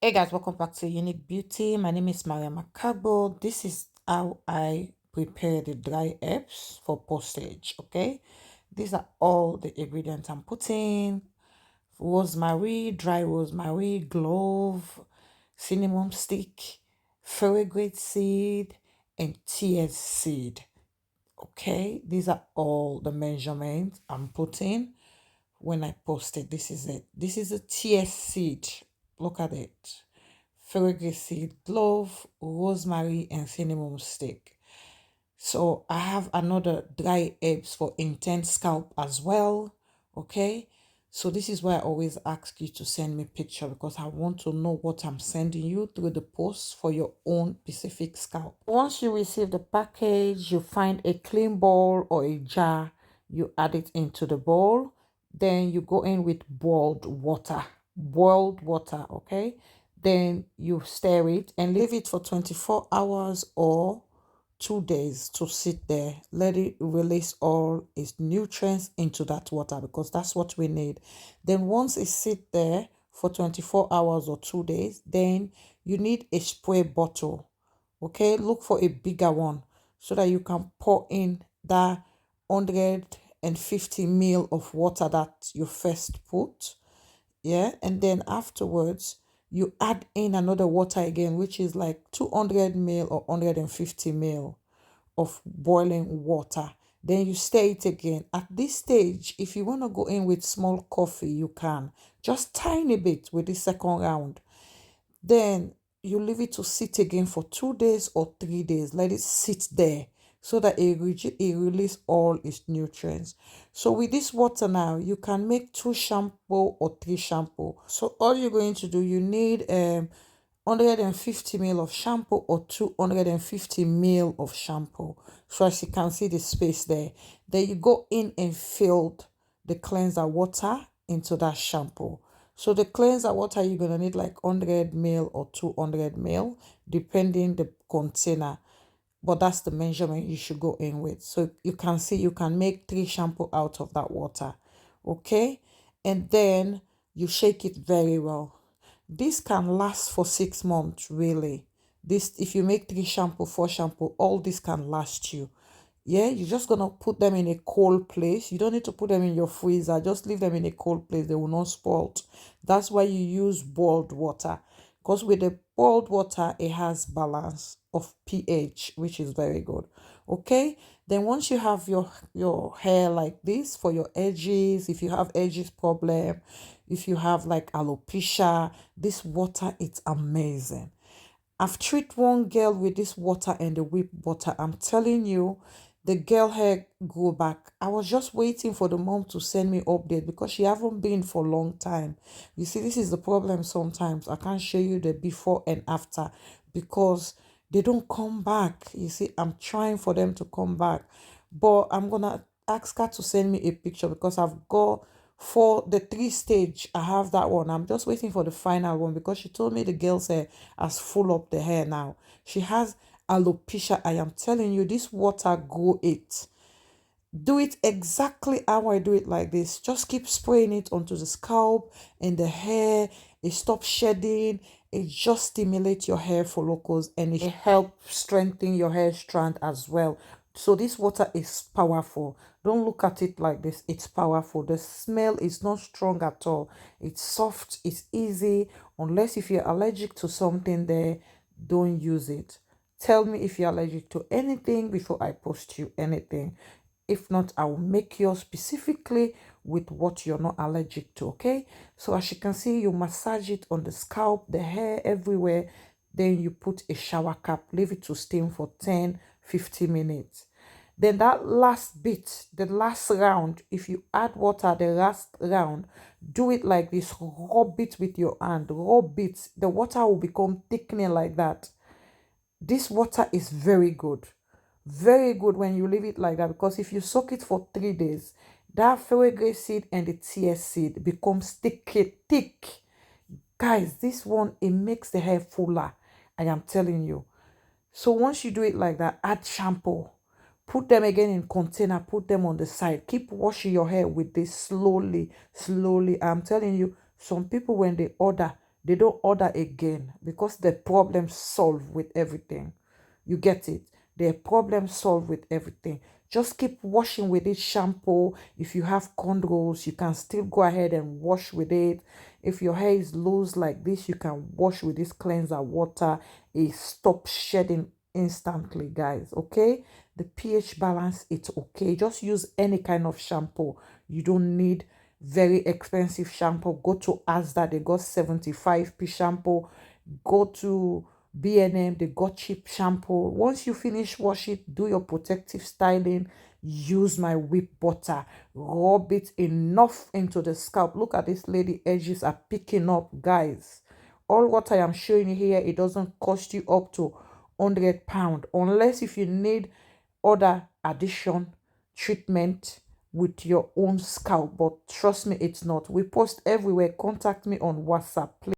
Hey guys, welcome back to Unique Beauty. My name is Maria Macabo. This is how I prepare the dry herbs for postage. Okay, these are all the ingredients I'm putting: rosemary, dry rosemary, clove, cinnamon stick, fenugreek seed, and tea seed. Okay, these are all the measurements I'm putting when I post it. This is it. This is a tea seed. Look at it: fenugreek seed, clove, rosemary, and cinnamon stick. So I have another dry herbs for intense scalp as well. Okay. So this is why I always ask you to send me picture, because I want to know what I'm sending you through the post for your own specific scalp. Once you receive the package, you find a clean bowl or a jar, you add it into the bowl, then you go in with boiled water, okay? Then you stir it and leave it for 24 hours or 2 days to sit there. Let it release all its nutrients into that water, because that's what we need. Then once it sit there for 24 hours or 2 days, then you need a spray bottle. Okay, look for a bigger one so that you can pour in that 150 ml of water that you first put. Yeah, and then afterwards you add in another water again, which is like 200 ml or 150 ml of boiling water. Then you stir it again. At this stage, if you want to go in with small coffee, you can just tiny bit with the second round. Then you leave it to sit again for 2 days or 3 days. Let it sit there so that it release all its nutrients. So with this water now, you can make 2 shampoo or 3 shampoo. So all you're going to do, you need 150 ml of shampoo or 250 ml of shampoo. So as you can see the space there, then you go in and fill the cleanser water into that shampoo. So the cleanser water, you're going to need like 100 ml or 200 ml, depending the container. But that's the measurement you should go in with. So you can see you can make 3 shampoo out of that water. Okay. And then you shake it very well. This can last for 6 months, really. This, if you make 3 shampoo, 4 shampoo, all this can last you. Yeah, you're just gonna put them in a cold place. You don't need to put them in your freezer. Just leave them in a cold place. They will not spoil. That's why you use boiled water. Because with the boiled water, it has balance of pH, which is very good. Okay. Then once you have your hair like this for your edges, if you have edges problem, if you have like alopecia, this water, it's amazing. I've treated one girl with this water and the whip butter. I'm telling you, the girl hair grew back. I was just waiting for the mom to send me update because she haven't been for a long time. You see, this is the problem sometimes. I can't show you the before and after because they don't come back. You see, I'm trying for them to come back. But I'm going to ask her to send me a picture because I've got for the 3 stage. I have that one. I'm just waiting for the final one because she told me the girl's hair has full up the hair now. She has alopecia. I am telling you, this water grow it. Do it exactly how I do it, like this. Just keep spraying it onto the scalp and the hair. It stops shedding. It just stimulates your hair follicles and it helps strengthen your hair strand as well. So this water is powerful. Don't look at it like this. It's powerful. The smell is not strong at all. It's soft. It's easy. Unless if you're allergic to something there, don't use it. Tell me if you're allergic to anything before I post you anything. If not, I will make yours specifically with what you're not allergic to, okay? So as you can see, you massage it on the scalp, the hair, everywhere. Then you put a shower cap, leave it to steam for 10-15 minutes. Then that last bit, the last round, if you add water, the last round, do it like this. Rub it with your hand. Rub it. The water will become thickening like that. This water is very good. Very good when you leave it like that, because if you soak it for 3 days, that fenugreek seed and the tea seed becomes thick. Guys, this one, it makes the hair fuller. I am telling you. So once you do it like that, add shampoo. Put them again in container. Put them on the side. Keep washing your hair with this slowly. I'm telling you, some people when they order, they don't order again because the problem solved with everything. You get it? The problem solved with everything. Just keep washing with this shampoo. If you have cornrows, you can still go ahead and wash with it. If your hair is loose like this, you can wash with this cleanser water. It stops shedding instantly, guys. Okay, the pH balance, it's okay. Just use any kind of shampoo. You don't need very expensive shampoo. Go to Asda, they got 75p shampoo. Go to B&M, they got cheap shampoo. Once you finish wash it, do your protective styling. Use my whip butter, rub it enough into the scalp. Look at this lady, edges are picking up, guys. All what I am showing you here, it doesn't cost you up to £100, unless if you need other addition treatment with your own scalp. But trust me, it's not. We post everywhere. Contact me on WhatsApp, please.